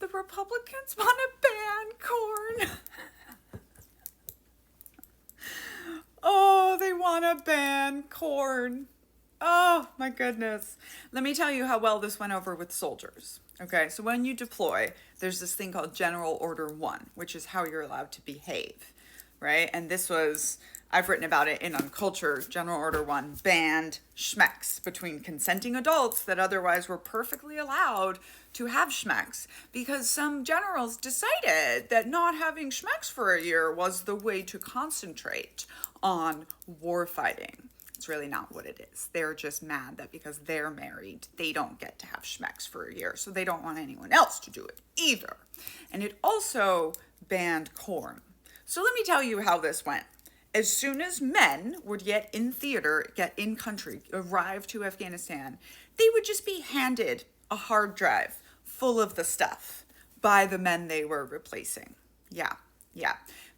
The Republicans want to ban corn. Oh, they want to ban corn. Oh, my goodness. Let me tell you how well this went over with soldiers. Okay, so when you deploy, there's this thing called General Order 1, which is how you're allowed to behave, right? And this was, I've written about it in Uncultured. General Order 1 banned schmecks between consenting adults that otherwise were perfectly allowed to have schmecks, because some generals decided that not having schmecks for a year was the way to concentrate on war fighting. It's really not what it is. They're just mad that because they're married, they don't get to have schmecks for a year, so they don't want anyone else to do it either. And it also banned corn. So let me tell you how this went. As soon as men would get in theater, get in country, arrive to Afghanistan, they would just be handed a hard drive full of the stuff by the men they were replacing. Yeah.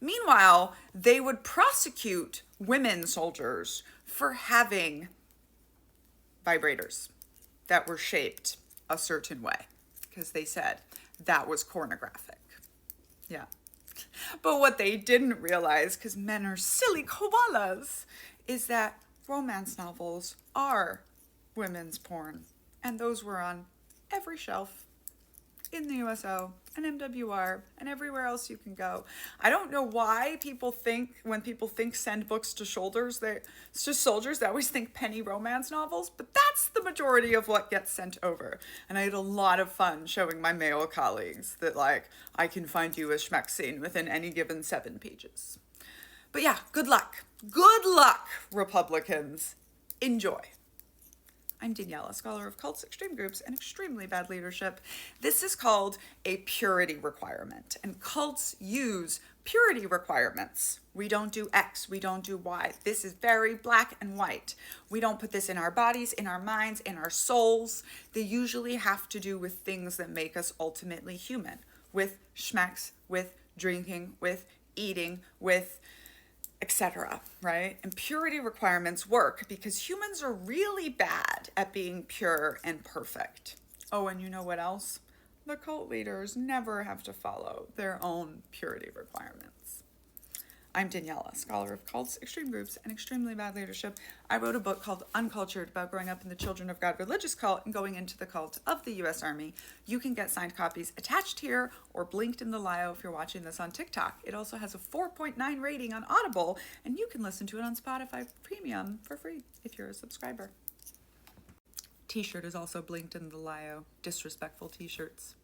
Meanwhile, they would prosecute women soldiers for having vibrators that were shaped a certain way because they said that was pornographic. Yeah. But what they didn't realize, because men are silly koalas, is that romance novels are women's porn. And those were on every shelf in the USO and MWR and everywhere else you can go. I don't know why people think, when people think send books to soldiers, it's just soldiers, they always think penny romance novels, but that's the majority of what gets sent over. And I had a lot of fun showing my male colleagues that, like, I can find you a schmeck scene within any given 7 pages. But yeah, good luck. Good luck, Republicans. Enjoy. I'm Daniella, scholar of cults, extreme groups, and extremely bad leadership. This is called a purity requirement, and cults use purity requirements. We don't do X, we don't do Y. This is very black and white. We don't put this in our bodies, in our minds, in our souls. They usually have to do with things that make us ultimately human, with schmecks, with drinking, with eating, with etc., right? And purity requirements work because humans are really bad at being pure and perfect. Oh, and you know what else? The cult leaders never have to follow their own purity requirements. I'm Daniella, scholar of cults, extreme groups, and extremely bad leadership. I wrote a book called Uncultured about growing up in the Children of God religious cult and going into the cult of the U.S. Army. You can get signed copies attached here or blinked in the bio if you're watching this on TikTok. It also has a 4.9 rating on Audible, and you can listen to it on Spotify Premium for free if you're a subscriber. T-shirt is also blinked in the bio. Disrespectful t-shirts.